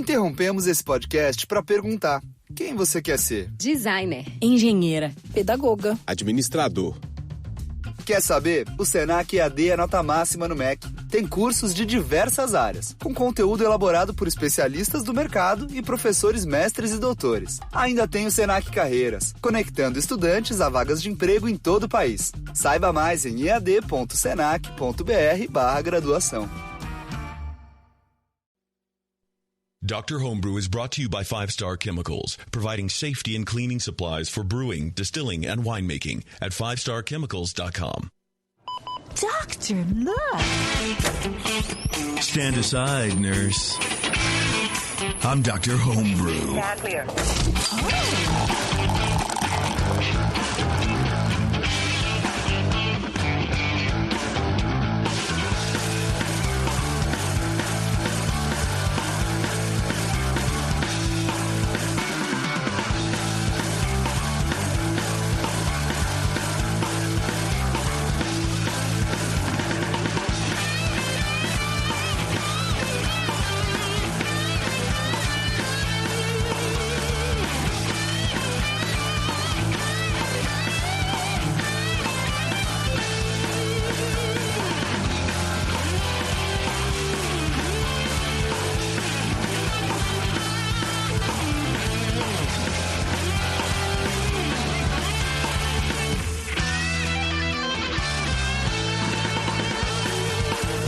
Interrompemos esse podcast para perguntar: quem você quer ser? Designer, engenheira, pedagoga, administrador. Quer saber? O Senac EAD é nota máxima no MEC. Tem cursos de diversas áreas, com conteúdo elaborado por especialistas do mercado e professores mestres e doutores. Ainda tem o Senac Carreiras, conectando estudantes a vagas de emprego em todo o país. Saiba mais em ead.senac.br/graduação. Dr. Homebrew is brought to you by 5 Star Chemicals, providing safety and cleaning supplies for brewing, distilling, and winemaking at 5starchemicals.com. Doctor, look! Stand aside, nurse. I'm Dr. Homebrew. Stand clear.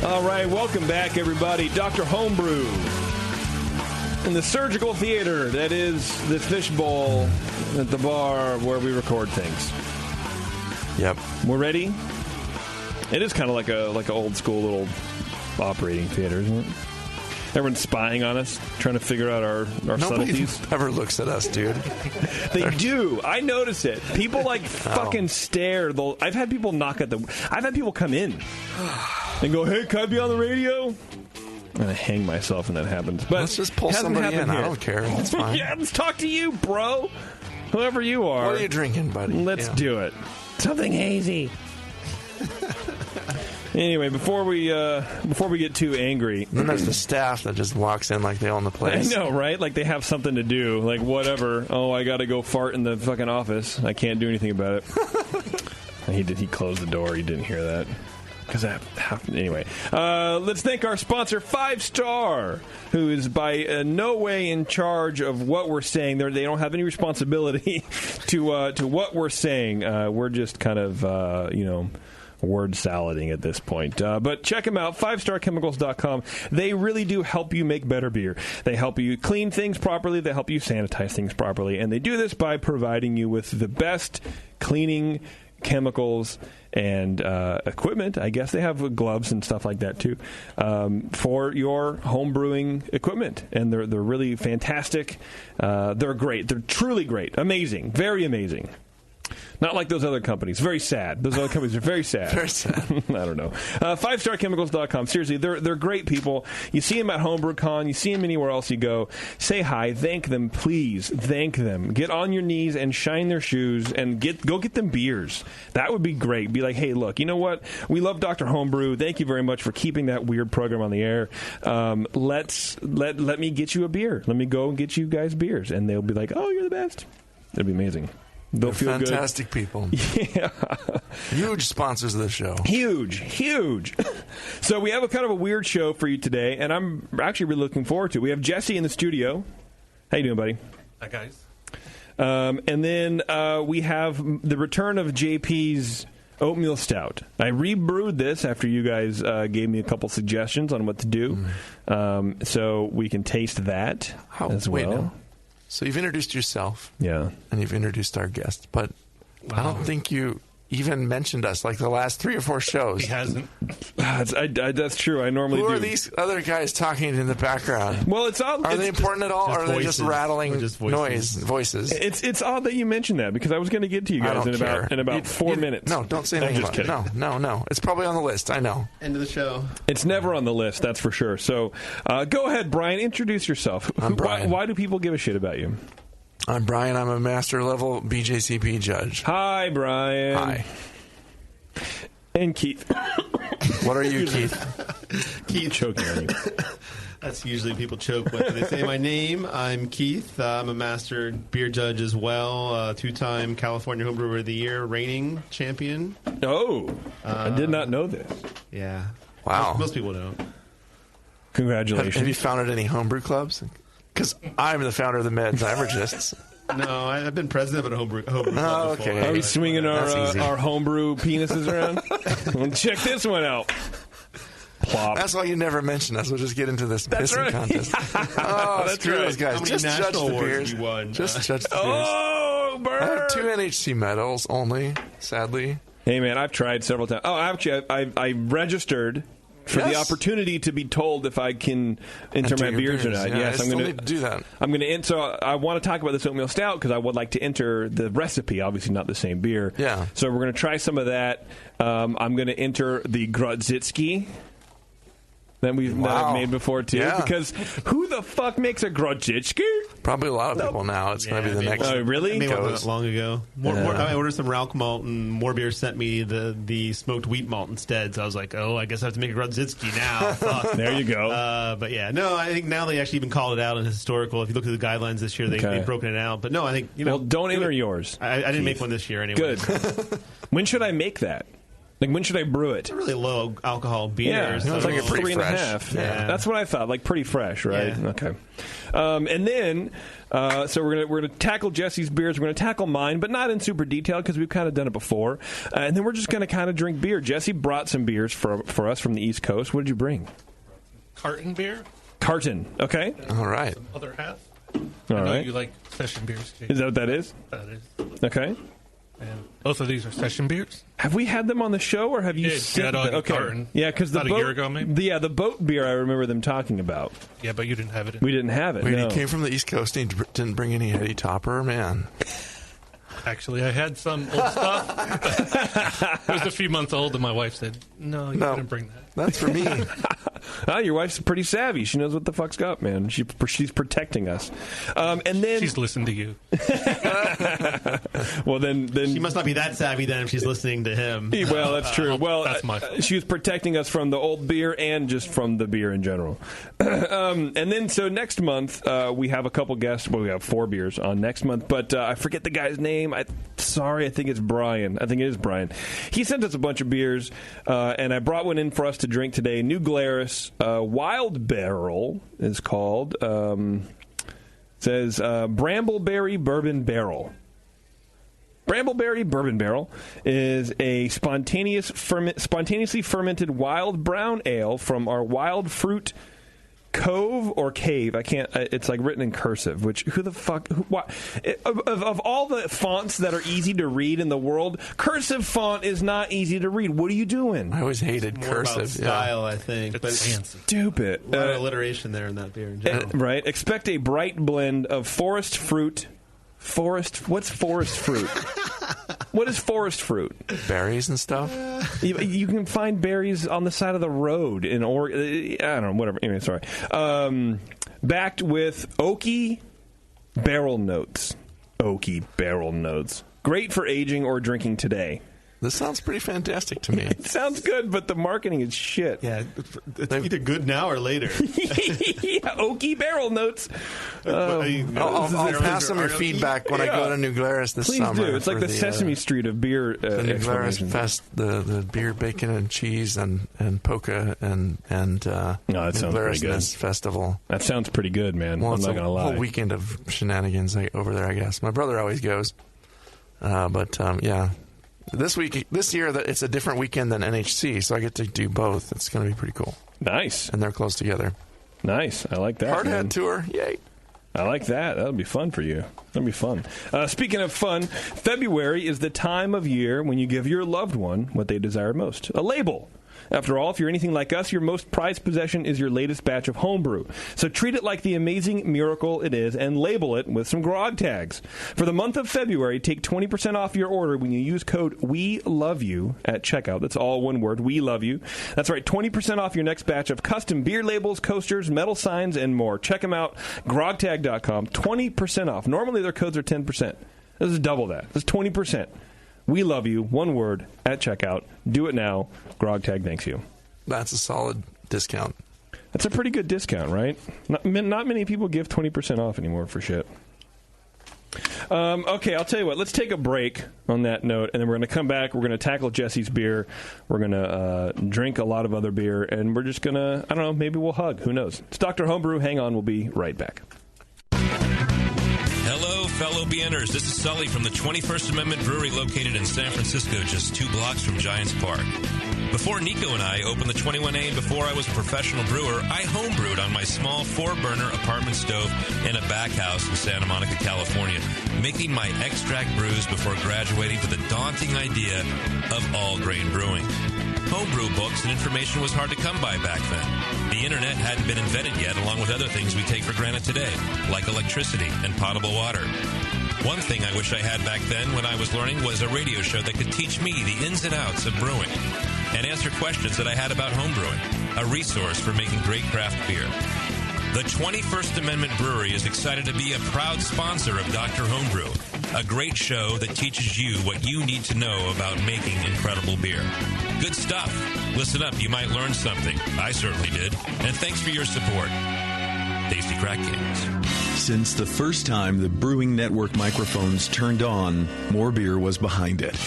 All right, welcome back, everybody. Dr. Homebrew in the surgical theater that is the fishbowl at the bar where we record things. Yep. We're ready? It is kind of like a old school little operating theater, isn't it? Everyone's spying on us, trying to figure out our subtleties. Nobody ever looks at us, dude. They do. I notice it. People fucking stare. I've had people I've had people come in and go, "Hey, can I be on the radio?" And I hang myself when that happens. But let's just pull somebody in. Here. I don't care. It's fine. Yeah, let's talk to you, bro. Whoever you are. What are you drinking, buddy? Let's do it. Something hazy. Anyway, before we get too angry, then there's the staff that just walks in like they own the place. I know, right? Like they have something to do. Like whatever. Oh, I got to go fart in the fucking office. I can't do anything about it. He closed the door. He didn't hear that. Anyway, let's thank our sponsor, 5 Star, who is by no way in charge of what we're saying. They don't have any responsibility to what we're saying. We're just kind of word salading at this point. But check them out, 5starchemicals.com. They really do help you make better beer. They help you clean things properly. They help you sanitize things properly. And they do this by providing you with the best cleaning chemicals and equipment. I guess they have gloves and stuff like that too for your home brewing equipment, and they're really fantastic. They're great. They're truly great. Amazing. Very amazing. Not like those other companies. Very sad. Those other companies are very sad. Very sad. I don't know. 5starchemicals.com. Seriously, they're great people. You see them at HomebrewCon. You see them anywhere else you go. Say hi. Thank them, please. Thank them. Get on your knees and shine their shoes and go get them beers. That would be great. Be like, hey, look, you know what? We love Dr. Homebrew. Thank you very much for keeping that weird program on the air. Let me get you a beer. Let me go and get you guys beers. And they'll be like, oh, you're the best. It'll be amazing. They'll feel fantastic good. People. Yeah. Huge sponsors of the show. Huge. So we have a kind of a weird show for you today, and I'm actually really looking forward to it. We have Jesse in the studio. How you doing, buddy? Hi, guys. And then we have the return of JP's Oatmeal Stout. I rebrewed this after you guys gave me a couple suggestions on what to do. So we can taste that as well. Wait, no. So you've introduced yourself. Yeah. And you've introduced our guest. But I don't think you even mentioned us like the last 3 or 4 shows. He hasn't. That's true. I normally do. Who are these other guys talking in the background? Well, it's odd. Are they important at all, or are they just rattling voices? It's odd that you mentioned that, because I was going to get to you guys in about 4 minutes. No, don't say anything about it. No. It's probably on the list. I know. End of the show. It's never on the list, that's for sure. So go ahead, Brian. Introduce yourself. I'm Brian. Why do people give a shit about you? I'm Brian. I'm a master-level BJCP judge. Hi, Brian. Hi. And Keith. What are you, Keith? Keith. Choking on you. That's usually people choke when they say my name. I'm Keith. I'm a master beer judge as well. Two-time California Homebrewer of the Year, reigning champion. Oh, I did not know this. Yeah. Wow. Most people don't. Congratulations. Have you founded any homebrew clubs? Because I'm the founder of the Med Beveragists. No, I've been president of a homebrew club before. Okay. Are we swinging our homebrew penises around? Well, check this one out. Plop. That's why you never mention us. We'll just get into this pissing contest. Oh, that's screw right. those guys. How many Just judge national the awards beers. you won? Just judge the beers. Oh, burn! I have 2 NHC medals only, sadly. Hey, man, I've tried several times. Oh, actually, I registered for the opportunity to be told if I can enter my beers or not. Yeah, yes, I still need to do that. I'm going to. So I want to talk about this oatmeal stout because I would like to enter the recipe. Obviously, not the same beer. Yeah. So we're going to try some of that. I'm going to enter the Grodzitsky that I've made before too. Yeah. Because who the fuck makes a Grodzitsky? Probably a lot of people now. It's going to be the next. Oh, really? I made one not long ago. I ordered some Rauch malt, and More Beer sent me the smoked wheat malt instead. So I was like, oh, I guess I have to make a Grodzitsky now. Fuck. There you go. But yeah, no, I think now they actually even called it out in historical. If you look at the guidelines this year, they've broken it out. But no, I think Well, don't enter yours. I didn't make one this year anyway. Good. When should I make that? Like, when should I brew it? It's a really low alcohol beer. Yeah, so it's like a pretty 3.5. Yeah. That's what I thought. Like pretty fresh, right? Yeah. Okay. And then, so we're gonna tackle Jesse's beers. We're gonna tackle mine, but not in super detail because we've kind of done it before. And then we're just gonna kind of drink beer. Jesse brought some beers for us from the East Coast. What did you bring? Carton beer. Carton. Okay. All right. Some other half. All I know right. you like session beers. Jake. Is that what that is? That is. Okay. And both of these are session beers. Have we had them on the show, or have you? Yeah, sent Jet them? on carton. Yeah, because the About boat, a year ago, maybe? the boat beer I remember them talking about. Yeah, but you didn't have it. We didn't have it. Wait, no. he came from the East Coast and he didn't bring any Eddie Topper? Man. Actually, I had some old stuff. It was a few months old, and my wife said, no, you couldn't bring that. That's for me. Your wife's pretty savvy. She knows what the fuck's up, man. She's protecting us. And then She's listened to you. well, then She must not be that savvy then if she's listening to him. Well, that's true. Well, that's my fault. she was protecting us from the old beer and just from the beer in general. And then, so next month, we have a couple guests. Well, we have 4 beers on next month, but I forget the guy's name. I think it's Brian. I think it is Brian. He sent us a bunch of beers, and I brought one in for us to drink today. New Glarus Wild Barrel is called. Says Brambleberry Bourbon Barrel. Brambleberry Bourbon Barrel is a spontaneously fermented wild brown ale from our Wild Fruit Cove or Cave. I can't. It's like written in cursive. Which who the fuck? What? Of all the fonts that are easy to read in the world, cursive font is not easy to read. What are you doing? I always hated More cursive. about style, I think. It's But fancy. Stupid. a lot of alliteration there in that beer in general. Right. Expect a bright blend of forest fruit. What's forest fruit? What is forest fruit? Berries and stuff. You can find berries on the side of the road in Oregon. I don't know, whatever. Anyway, sorry. Backed with oaky barrel notes. Oaky barrel notes. Great for aging or drinking today. This sounds pretty fantastic to me. It sounds good, but the marketing is shit. Yeah, it's either good now or later. Yeah, oaky barrel notes. I'll pass them your feedback when I go to New Glarus this Please summer. do. It's like the Sesame Street of beer. The New Glarus Fest, the beer, bacon, and cheese, and polka, and that sounds pretty good. Festival. That sounds pretty good, man. Well, I'm it's not going to a lie. whole weekend of shenanigans over there, I guess. My brother always goes. Yeah. This year, it's a different weekend than NHC, so I get to do both. It's going to be pretty cool. Nice. And they're close together. Nice. I like that. Hard man. Hat Tour. Yay. I like that. That'll be fun for you. That'll be fun. Speaking of fun, February is the time of year when you give your loved one what they desire most. A label. After all, if you're anything like us, your most prized possession is your latest batch of homebrew. So treat it like the amazing miracle it is and label it with some grog tags. For the month of February, take 20% off your order when you use code WeLoveYou at checkout. That's all one word, We Love You. That's right, 20% off your next batch of custom beer labels, coasters, metal signs, and more. Check them out, grogtag.com. 20% off. Normally their codes are 10%. This is double that. This is 20%. We love you, one word, at checkout. Do it now. GrogTag thanks you. That's a solid discount. That's a pretty good discount, right? Not many people give 20% off anymore for shit. Okay, I'll tell you what. Let's take a break on that note, and then we're going to come back. We're going to tackle Jesse's beer. We're going to drink a lot of other beer, and we're just going to, I don't know, maybe we'll hug. Who knows? It's Dr. Homebrew. Hang on. We'll be right back. Hello, fellow BNers. This is Sully from the 21st Amendment Brewery located in San Francisco, just 2 blocks from Giants Park. Before Nico and I opened the 21A and before I was a professional brewer, I homebrewed on my small 4-burner apartment stove in a back house in Santa Monica, California, making my extract brews before graduating to the daunting idea of all-grain brewing. Homebrew books and information was hard to come by back then. The internet hadn't been invented yet, along with other things we take for granted today, like electricity and potable water. One thing I wish I had back then when I was learning was a radio show that could teach me the ins and outs of brewing and answer questions that I had about homebrewing, a resource for making great craft beer. The 21st Amendment Brewery is excited to be a proud sponsor of Dr. Homebrew, a great show that teaches you what you need to know about making incredible beer. Good stuff. Listen up, you might learn something. I certainly did. And thanks for your support. Tasty Crack Kings. Since the first time the Brewing Network microphones turned on, More Beer was behind it.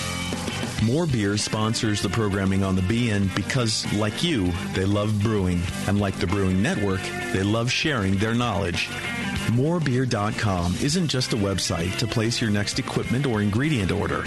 More Beer sponsors the programming on the BN because, like you, they love brewing. And like the Brewing Network, they love sharing their knowledge. Morebeer.com isn't just a website to place your next equipment or ingredient order.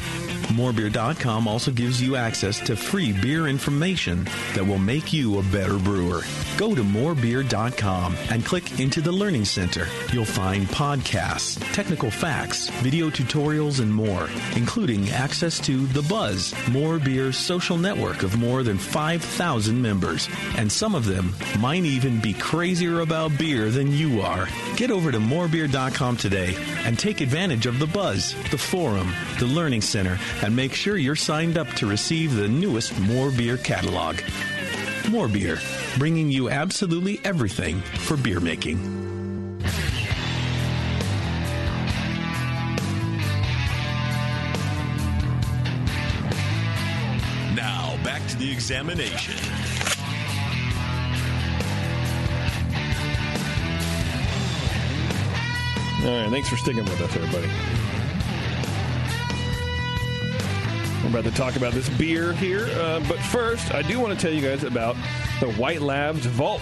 Morebeer.com also gives you access to free beer information that will make you a better brewer. Go to morebeer.com and click into the Learning Center. You'll find podcasts, technical facts, video tutorials, and more, including access to The Buzz, More Beer's social network of more than 5,000 members. And some of them might even be crazier about beer than you are. Get over to morebeer.com today and take advantage of The Buzz, the forum, the Learning Center, and make sure you're signed up to receive the newest More Beer catalog. More Beer, bringing you absolutely everything for beer making. Now, back to the examination. All right, thanks for sticking with us, everybody. We're about to talk about this beer here, but first, I do want to tell you guys about the White Labs Vault.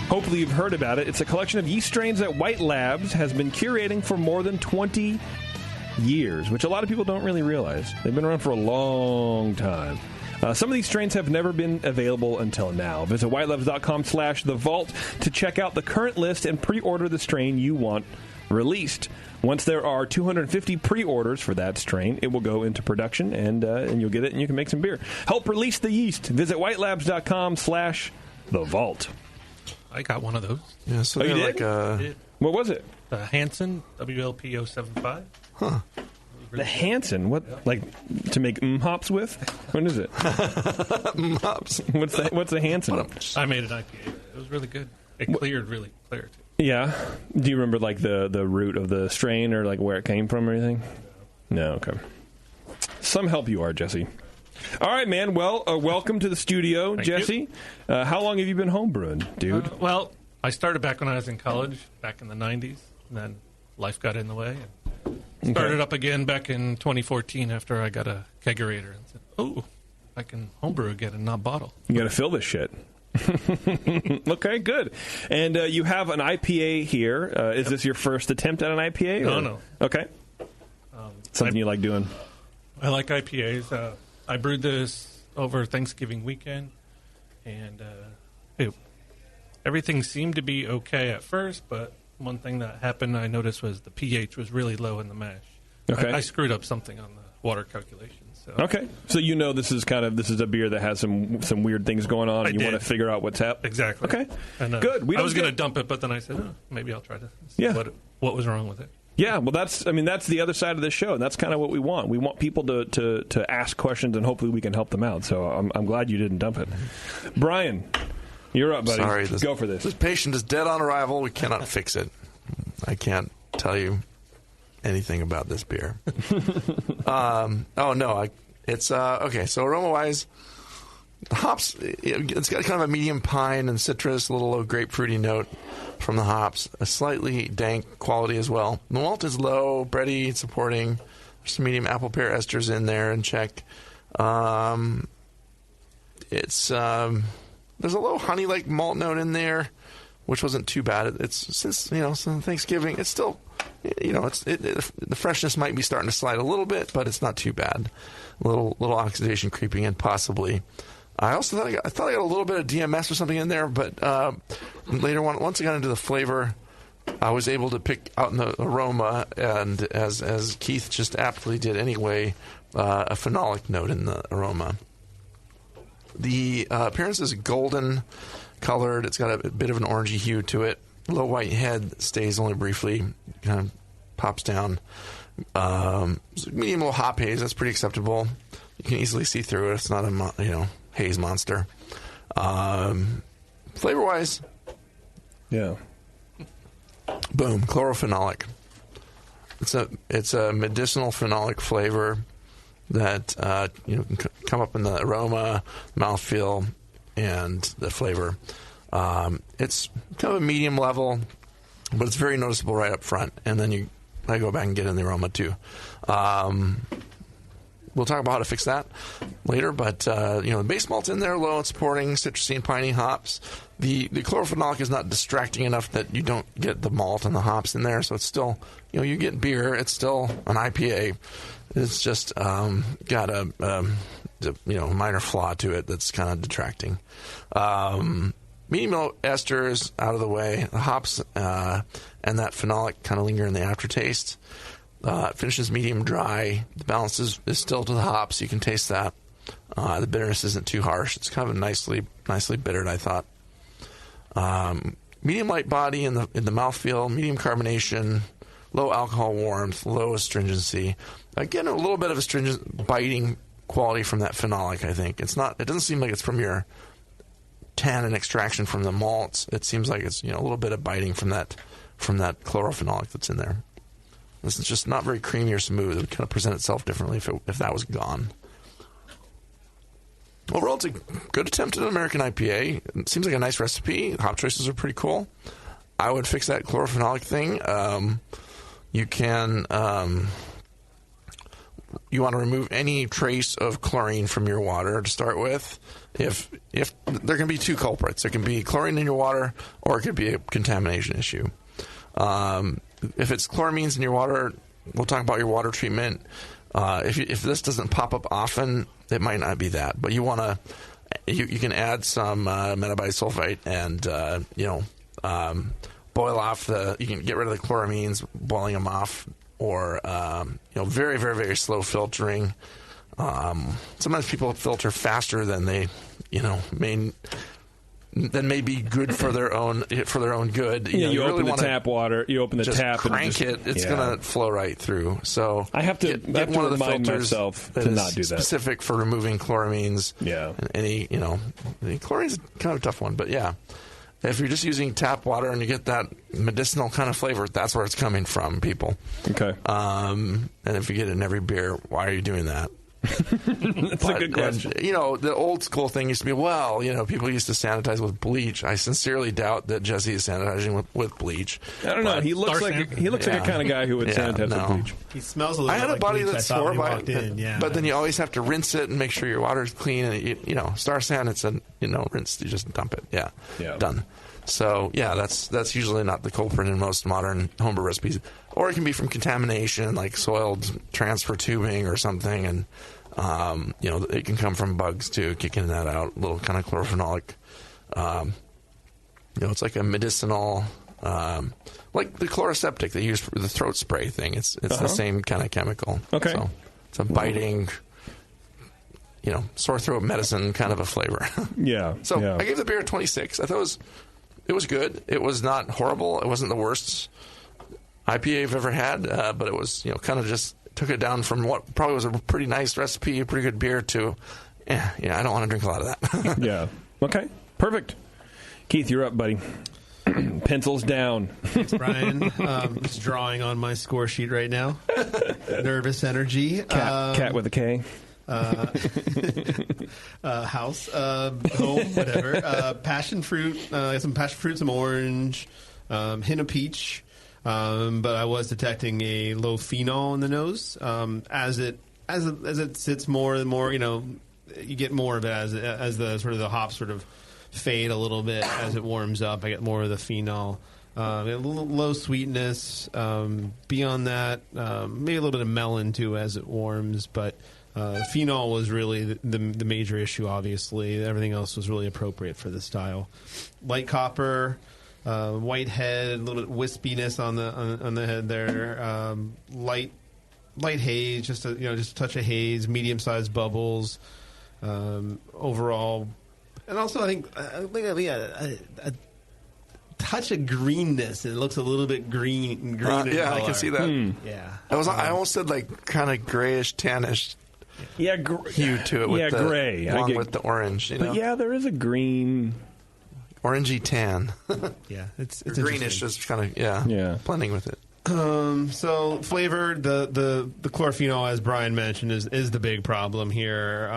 Hopefully you've heard about it. It's a collection of yeast strains that White Labs has been curating for more than 20 years, which a lot of people don't really realize. They've been around for a long time. Some of these strains have never been available until now. Visit whitelabs.com/thevault to check out the current list and pre-order the strain you want released. Once there are 250 pre-orders for that strain, it will go into production, and you'll get it, and you can make some beer. Help release the yeast. Visit whitelabs.com/thevault. I got one of those. Yeah, so you they're did? like What was it? The Hansen WLP 075. huh. The Hansen? What? Like to make hops with? What is it? Hops. What's the Hansen? I made an IPA. It was really good. It cleared really clear too. Yeah. Do you remember like the root of the strain or like where it came from or anything? No. Okay. Some help you are, Jesse. All right, man. Well, welcome to the studio, Thank Jesse. How long have you been homebrewing, dude? Well, I started back when I was in college, back in the 90s, and then life got in the way. And started up again back in 2014 after I got a kegerator and said, "Oh, I can homebrew again and not bottle." You got to fill this shit. Okay, good. And you have an IPA here. Is this your first attempt at an IPA? Or? No. Okay. Something you like doing? I like IPAs. I brewed this over Thanksgiving weekend, and everything seemed to be okay at first, but one thing that happened I noticed was the pH was really low in the mash. Okay. I screwed up something on the water calculations. So. Okay, so you know this is a beer that has some weird things going on, and you want to figure out what's happening. Exactly. Okay, and, good. I was going to dump it, but then I said, maybe I'll try to see what was wrong with it. Yeah, well, that's the other side of the show, and that's kind of what we want. We want people to ask questions, and hopefully we can help them out. So I'm glad you didn't dump it. Brian, you're up, buddy. Sorry, go for this. This patient is dead on arrival. We cannot fix it. I can't tell you anything about this beer. It's okay. So aroma-wise, The hops, it's got kind of a medium pine and citrus, a little low grapefruity note from the hops, a slightly dank quality as well. The malt is low, bready, supporting. There's some medium apple pear esters in there in check. It's there's a low honey-like malt note in there, which wasn't too bad. It's since Thanksgiving, it's still the freshness might be starting to slide a little bit, but it's not too bad. A little oxidation creeping in possibly. I also thought I got a little bit of DMS or something in there, but later on, once I got into the flavor, I was able to pick out in the aroma, and as Keith just aptly did anyway, a phenolic note in the aroma. The appearance is golden colored. It's got a bit of an orangey hue to it. Low white head, stays only briefly, kind of pops down. Medium low hop haze, that's pretty acceptable. You can easily see through it. It's not a haze monster. Flavor wise, yeah. Boom, chlorophenolic. It's a medicinal phenolic flavor that can come up in the aroma, mouthfeel, and the flavor. It's kind of a medium level, but it's very noticeable right up front. And then I go back and get in the aroma too. We'll talk about how to fix that later, but the base malt's in there, low and supporting citrusy and piney hops. The chlorophenolic is not distracting enough that you don't get the malt and the hops in there, so it's still, you get beer. It's still an IPA. It's just got a minor flaw to it that's kind of detracting. Medium low esters out of the way. The hops and that phenolic kind of linger in the aftertaste. It finishes medium dry. The balance is still to the hops. You can taste that. The bitterness isn't too harsh. It's kind of nicely bittered, I thought. Medium light body in the mouthfeel. Medium carbonation. Low alcohol warmth. Low astringency. Again, a little bit of astringent biting quality from that phenolic, I think. It doesn't seem like it's from your tannin extraction from the malts. It seems like it's a little bit of biting from that chlorophenolic that's in there. This is just not very creamy or smooth. It would kind of present itself differently if that was gone. Overall, it's a good attempt at an American IPA. It seems like a nice recipe. Hop choices are pretty cool. I would fix that chlorophenolic thing. You can... you want to remove any trace of chlorine from your water to start with. If there can be two culprits. There can be chlorine in your water, or it could be a contamination issue. If it's chloramines in your water, we'll talk about your water treatment. If this doesn't pop up often, it might not be that. But you want to, you can add some metabisulfite and boil off you can get rid of the chloramines, boiling them off, or very, very, very slow filtering. Sometimes people filter faster than they may be good for their own good. You really open the tap water. You open the tap, crank and it's going to flow right through. So I have to get one of the remind myself to not do that. Specific for removing chloramines. Yeah, and chlorine's kind of a tough one, but yeah. If you're just using tap water and you get that medicinal kind of flavor, that's where it's coming from, people. Okay. And if you get it in every beer, why are you doing that? That's a good question. The old school thing used to be, people used to sanitize with bleach. I sincerely doubt that Jesse is sanitizing with bleach. I don't know. He looks like a kind of guy who would sanitize with bleach. He smells a little. I had like a buddy bleach, that swore by it, but then you always have to rinse it and make sure your water's clean. And Star San, it's a rinse. You just dump it. Yeah. Done. So that's usually not the culprit in most modern homebrew recipes, or it can be from contamination, like soiled transfer tubing or something, and it can come from bugs too, kicking that out. A little kind of chlorophenolic. It's like a medicinal, like the chloroseptic they use for the throat spray thing. It's the same kind of chemical. Okay, so it's a biting, sore throat medicine kind of a flavor. Yeah. So I gave the beer a 26. I thought it was good. It was not horrible. It wasn't the worst IPA I've ever had, but it was kind of just took it down from what probably was a pretty nice recipe, a pretty good beer, to I don't want to drink a lot of that. Yeah. Okay. Perfect. Keith, you're up, buddy. Pencils down. Thanks, Brian. Just drawing on my score sheet right now. Nervous energy. Cat with a K. house, home, whatever. Passion fruit, some passion fruit, some orange, hint of peach. But I was detecting a low phenol in the nose. As it sits more and more, you get more of it as the sort of the hops sort of fade a little bit as it warms up. I get more of the phenol. A little low sweetness. Beyond that, maybe a little bit of melon too as it warms. But phenol was really the major issue. Obviously, everything else was really appropriate for the style. Light copper, white head, a little bit of wispiness on the head there. Light haze, just a touch of haze. Medium sized bubbles. Overall, and also I think a touch of greenness. It looks a little bit green. Yeah, I can see that. Yeah, I almost said like kind of grayish, tannish. Yeah, hue to it. With the gray along with the orange. But yeah, there is a green, orangey tan. Yeah, it's greenish, just kind of blending with it. So flavor, the chlorophenol, as Brian mentioned, is the big problem here.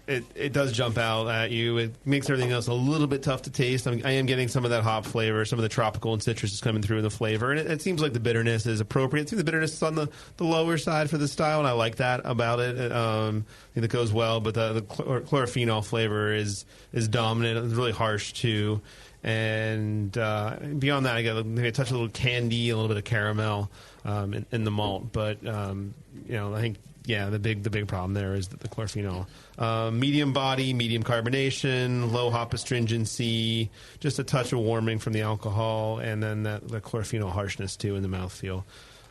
It does jump out at you. It makes everything else a little bit tough to taste. I am getting some of that hop flavor. Some of the tropical and citrus is coming through in the flavor. And it seems like the bitterness is appropriate. I think the bitterness is on the lower side for the style, and I like that about it. I think that goes well. But the chlorophenol flavor is dominant. It's really harsh, too. And beyond that, I got maybe a touch of a little candy, a little bit of caramel in the malt. But, I think... Yeah, the big problem there is the chlorophenol. Medium body, medium carbonation, low hop astringency, just a touch of warming from the alcohol, and then the chlorophenol harshness, too, in the mouthfeel.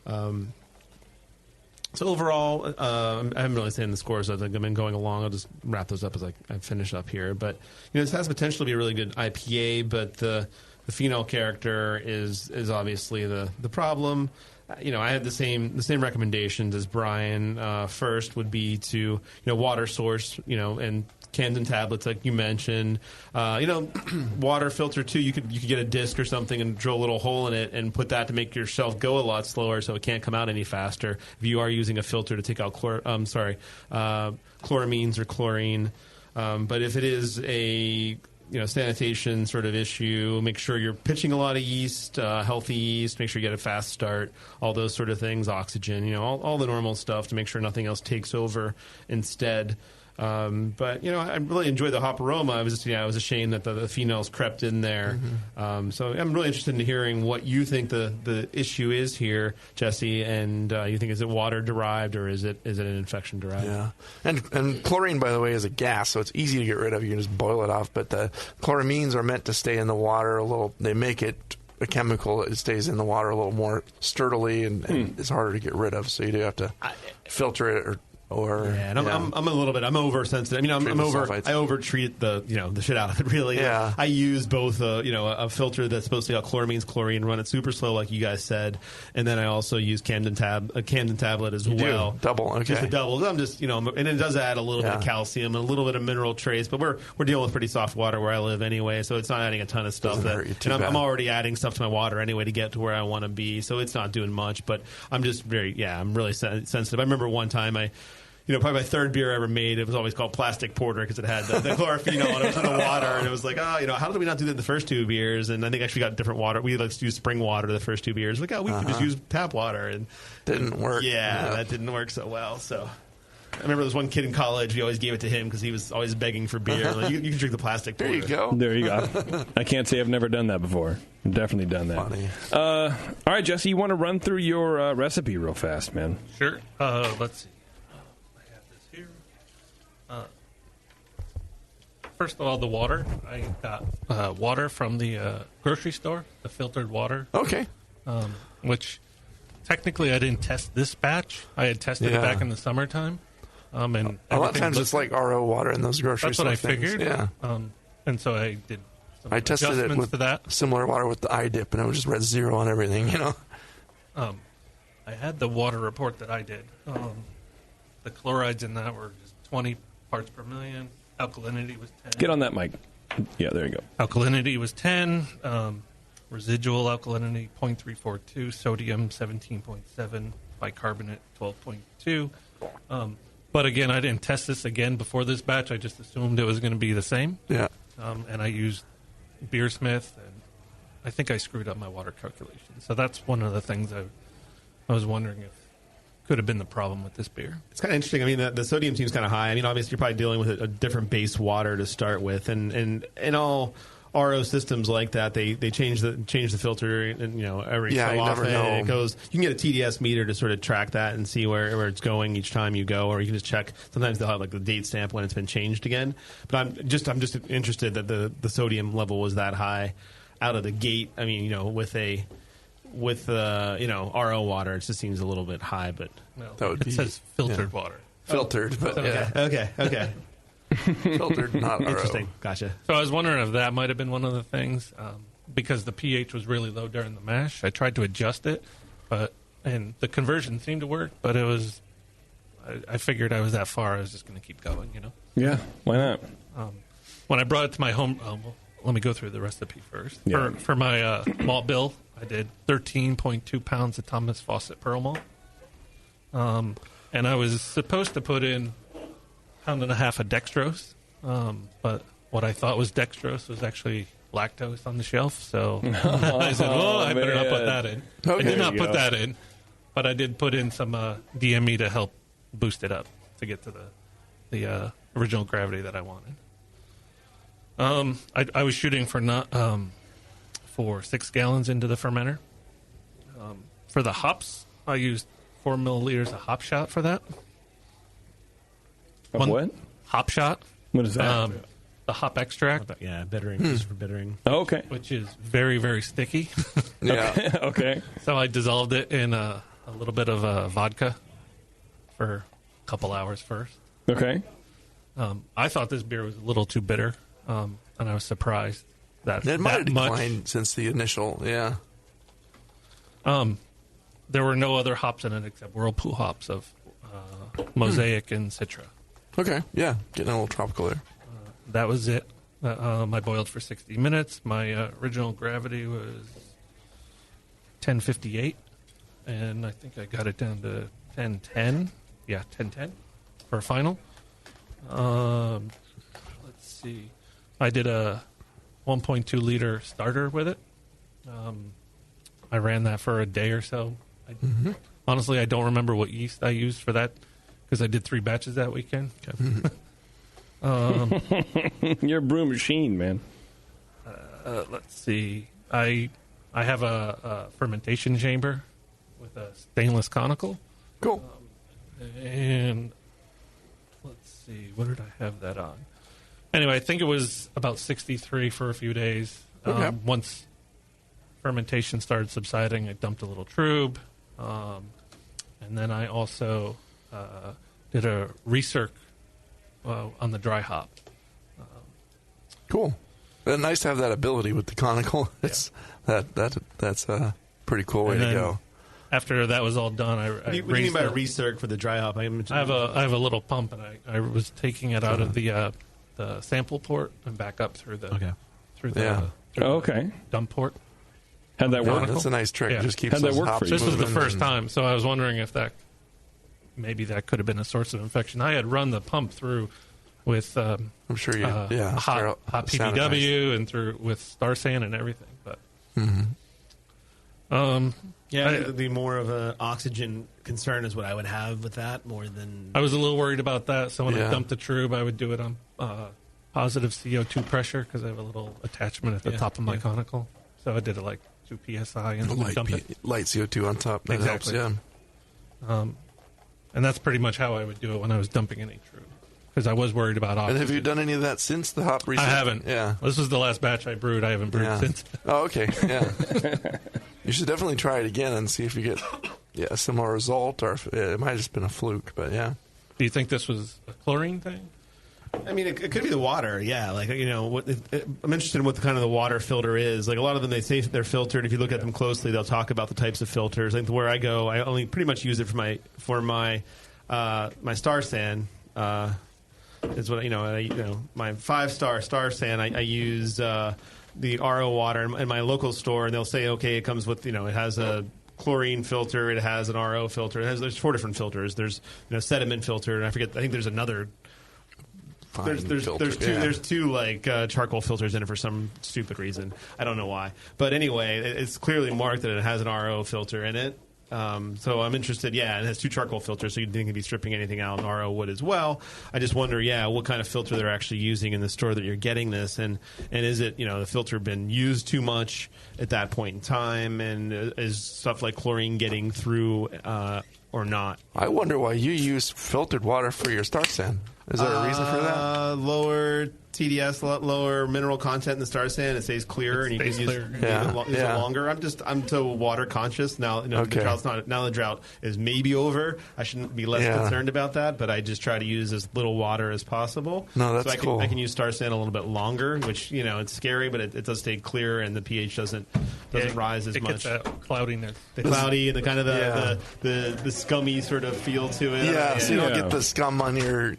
So overall, I haven't really seen the scores as I've been going along. I'll just wrap those up as I finish up here. But this has potential to be a really good IPA, but the phenol character is obviously the problem. I had the same recommendations as Brian. First would be to water source, and Camden tablets like you mentioned. Water filter too. You could get a disc or something and drill a little hole in it and put that to make your shelf go a lot slower, so it can't come out any faster. If you are using a filter to take out chloramines or chlorine, but if it is a sanitation sort of issue, make sure you're pitching a lot of yeast, healthy yeast, make sure you get a fast start, all those sort of things, oxygen, all the normal stuff to make sure nothing else takes over instead. But I really enjoyed the hop aroma. I was ashamed that the phenols crept in there. Mm-hmm. So I'm really interested in hearing what you think the issue is here, Jesse. And you think, is it water derived or is it an infection derived? Yeah, and chlorine, by the way, is a gas, so it's easy to get rid of. You can just boil it off. But the chloramines are meant to stay in the water a little. They make it a chemical that stays in the water a little more sturdily, and it's harder to get rid of. So you do have to filter it I'm a little bit. I'm oversensitive. I overtreat the shit out of it. Really. Yeah. I use both a filter that's supposed to have chloramines, chlorine, run it super slow like you guys said, and then I also use a Camden tablet as well. Double. Okay. Just a double. I'm just and it does add a little bit of calcium and a little bit of mineral trace, but we're dealing with pretty soft water where I live anyway, so it's not adding a ton of stuff. I'm already adding stuff to my water anyway to get to where I want to be, so it's not doing much. But I'm just I'm really sensitive. I remember one time probably my third beer I ever made, it was always called plastic porter because it had the chlorophenol and it was in the water. And it was like, how did we not do that in the first two beers? And I think actually got different water. We use spring water the first two beers. Like, we could just use tap water. And didn't work. Yeah, that didn't work so well. So I remember there was one kid in college, we always gave it to him because he was always begging for beer. Like, you can drink the plastic porter. There you go. I can't say I've never done that before. I've definitely done that. Funny. All right, Jesse, you want to run through your recipe real fast, man? Sure. Let's see. First of all, the water. I got water from the grocery store, the filtered water. Okay. Which technically I didn't test this batch. I had tested it back in the summertime. And a lot of times it's like RO water in those grocery store things. That's what I figured. Yeah. And so I did some I tested it with that. Similar water with the iDip, and it was just red 0 on everything, I had the water report that I did. The chlorides in that were just 20 parts per million. Alkalinity was 10. Get on that mic. Yeah, there you go. Alkalinity was 10. Residual alkalinity 0.342. Sodium 17.7. Bicarbonate 12.2. But again, I didn't test this again before this batch. I just assumed it was going to be the same. Yeah. And I used Beersmith, and I think I screwed up my water calculation. So that's one of the things I was wondering if could have been the problem with this beer. It's kind of interesting. I mean, the sodium seems kind of high. I mean, obviously, you're probably dealing with a different base water to start with, and in all RO systems like that, they change the filter, and every so you often. never know. It goes. You can get a TDS meter to sort of track that and see where it's going each time you go, or you can just check. Sometimes they'll have like the date stamp when it's been changed again. But I'm just interested that the sodium level was that high out of the gate. I mean, with RO water, it just seems a little bit high, but it says filtered water. Filtered, but okay. Filtered, not RO. Interesting. Gotcha. So I was wondering if that might have been one of the things, because the pH was really low during the mash. I tried to adjust it, and the conversion seemed to work, but it was. I figured I was that far. I was just going to keep going. Yeah. Why not? When I brought it to my home, let me go through the recipe first. Yeah. For my malt bill, I did 13.2 pounds of Thomas Fawcett Pearl malt. And I was supposed to put in 1.5 pounds of dextrose, but what I thought was dextrose was actually lactose on the shelf. So I said, well, I better not put that in. Okay. I did not put that in, but I did put in some DME to help boost it up to get to the original gravity that I wanted. I was shooting for 6 gallons into the fermenter. For the hops, I used 4 milliliters of hop shot for that. What? Hop shot. What is that? The hop extract. Bittering. Just for bittering. Oh, okay. Which is very, very sticky. Yeah. Okay. So I dissolved it in a little bit of vodka for a couple hours first. Okay. I thought this beer was a little too bitter, and I was surprised that It might have that much. declined since the initial, yeah. There were no other hops in it except Whirlpool hops of Mosaic and Citra. Okay, yeah, getting a little tropical there. That was it. I boiled for 60 minutes. My original gravity was 1058, and I think I got it down to 1010. Yeah, 1010 for a final. Let's see. I did a 1.2 liter starter with it. I ran that for a day or so. Honestly, I don't remember what yeast I used for that because I did 3 batches that weekend. You're a brew machine, man. Let's see. I have a fermentation chamber with a stainless conical. Cool. And let's see. What did I have that on? Anyway, I think it was about 63 for a few days. Okay. Once fermentation started subsiding, I dumped a little trub. And then I also did a recirc on the dry hop. Cool. Nice to have that ability with the conical. It's that's a pretty cool way to go. After that was all done, What do you mean by recirc for the dry hop? I have a little pump, and I was taking it out of the sample port and back up through the Okay. dump port. How'd that work? That's a nice trick. Yeah. It just keeps How'd that those work hops for you? This was the moving first time, so I was wondering if maybe that could have been a source of infection. I had run the pump through with I'm sure you hot sanitized. PBW and through with Star Sand and everything, but the more of an oxygen concern is what I would have with that more than. I was a little worried about that. So when I dumped the trub, I would do it on positive CO2 pressure because I have a little attachment at the top of my conical. So I did it like 2 psi and dump it. Light CO2 on top. That Exactly. helps, yeah. And that's pretty much how I would do it when I was dumping any trub because I was worried about oxygen. And have you done any of that since the hop reset? I haven't. Yeah. This was the last batch I brewed. I haven't brewed since. Oh, okay. Yeah. You should definitely try it again and see if you get a similar result, or if it might have just been a fluke. But yeah. Do you think this was a chlorine thing? I mean, it could be the water. Yeah, like I'm interested in what the kind of the water filter is. Like a lot of them, they say they're filtered. If you look at them closely, they'll talk about the types of filters. I think where I go, I only pretty much use it for my Star Sand. Is what my 5-star Star Sand. I use the RO water in my local store, and they'll say, okay, it comes with it has a chlorine filter. It has an RO filter. There's 4 different filters. There's sediment filter, and I think there's another. There's two like charcoal filters in it for some stupid reason. I don't know why, but anyway, it's clearly marked that it has an RO filter in it. So I'm interested. Yeah, it has 2 charcoal filters, so you didn't be stripping anything out. And RO would as well. I just wonder, what kind of filter they're actually using in the store that you're getting this, and is it the filter been used too much at that point in time, and is stuff like chlorine getting through or not? I wonder why you use filtered water for your Star Sand. Is there a reason for that? Lower TDS, lower mineral content in the Star Sand. It stays clearer, and you can use it longer. I'm so water conscious now. The drought's now the drought is maybe over. I shouldn't be less concerned about that, but I just try to use as little water as possible. No, that's cool. I can use Star Sand a little bit longer, which it's scary, but it does stay clear, and the pH doesn't rise as much. Gets that cloudiness. The cloudy and the kind of the scummy sort of feel to it. Yeah, so you don't get the scum on your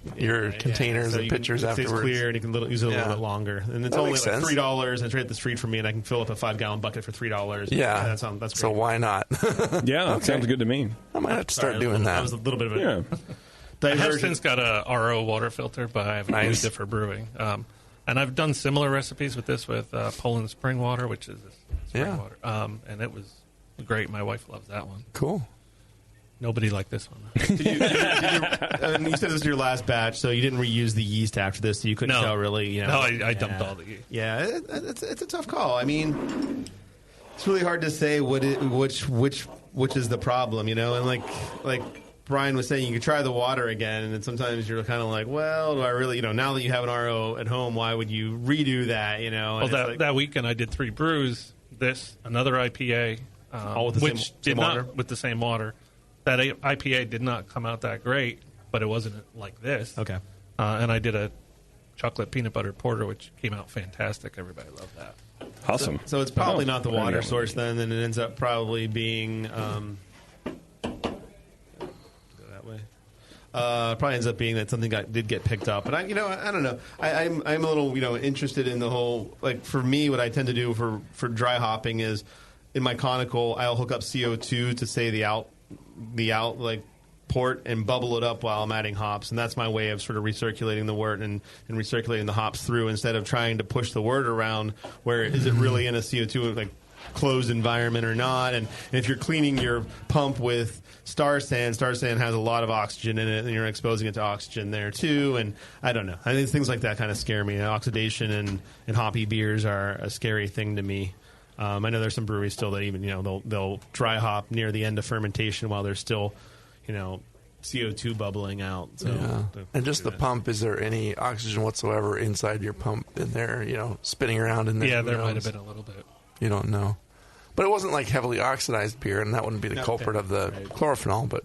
containers and pitchers afterwards. It's clear, and you can use it a little bit longer. And it's only like $3, and it's right at the street for me, and I can fill up a 5-gallon bucket for $3. Yeah, that's great. So why not? That sounds good to me. I might have to start doing that. That was a little bit of a I have since got a RO water filter, but I haven't used it for brewing. And I've done similar recipes with this with Poland spring water, which is spring water. And it was great. My wife loves that one. Cool. Nobody liked this one. You said this was your last batch, so you didn't reuse the yeast after this, so you couldn't tell really. No, I dumped all the yeast. Yeah, it's a tough call. I mean, it's really hard to say which is the problem, and like Brian was saying, you could try the water again, and then sometimes you're kind of like, well, do I really, now that you have an RO at home, why would you redo that, Well, that weekend I did 3 brews, another IPA, all with the same water. That IPA did not come out that great, but it wasn't like this. Okay. And I did a chocolate peanut butter porter, which came out fantastic. Everybody loved that. Awesome. So it's probably not the water source then, and it ends up probably being that way. Probably ends up being that something did get picked up, but I don't know. I'm a little interested in the whole, like, for me, what I tend to do for dry hopping is in my conical I'll hook up CO2 to say the out like port and bubble it up while I'm adding hops, and that's my way of sort of recirculating the wort and recirculating the hops through, instead of trying to push the wort around where is it really in a CO2 like closed environment or not. And if you're cleaning your pump with Star Sand has a lot of oxygen in it, and you're exposing it to oxygen there too. And I don't know, I think things like that kind of scare me. Oxidation and hoppy beers are a scary thing to me. I know there's some breweries still that even they'll dry hop near the end of fermentation while there's still CO2 bubbling out. So and just the pump, is there any oxygen whatsoever inside your pump in there? Spinning around in there. Yeah, there might have been a little bit. You don't know, but it wasn't like heavily oxidized beer, and that wouldn't be the culprit of the chlorophenol. But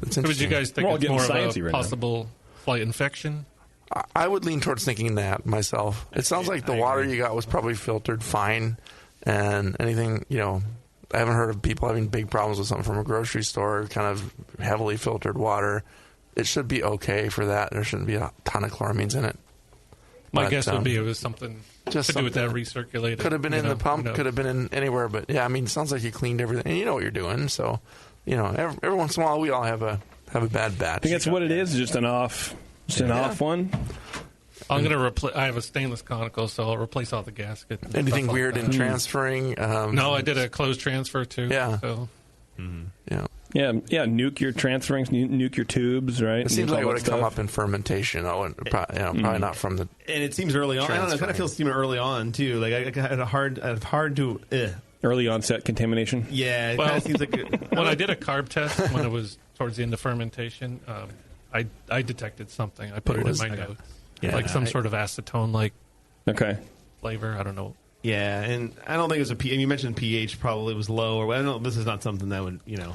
it's interesting. Would you guys think it's more of a possible slight infection? I would lean towards thinking that myself. It sounds like the water you got was probably filtered fine, and anything, I haven't heard of people having big problems with something from a grocery store, kind of heavily filtered water. It should be okay for that. There shouldn't be a ton of chloramines in it. My guess would be it was something to do with that recirculating. Could have been in the pump, could have been in anywhere, but it sounds like you cleaned everything, and you know what you're doing. So, every once in a while we all have a bad batch. I think that's what it is, just an off one. I'm going to replace. I have a stainless conical, so I'll replace all the gaskets. Anything weird in transferring? No, I did a closed transfer too. Yeah. So. Yeah. Nuke your transferring, nuke your tubes, right? It seems like it would have come up in fermentation. Probably not from the. And it seems early on. I don't know. It kind of feels early on too. Like I had a hard to. Early onset contamination. Yeah. It kind of seems like when I did a carb test when it was towards the end of fermentation, I detected something. I put it in my notes. Yeah, like some sort of acetone-like flavor. I don't know. Yeah, and I don't think it was a pH. You mentioned pH probably was low, or I don't know. This is not something that would, Yeah,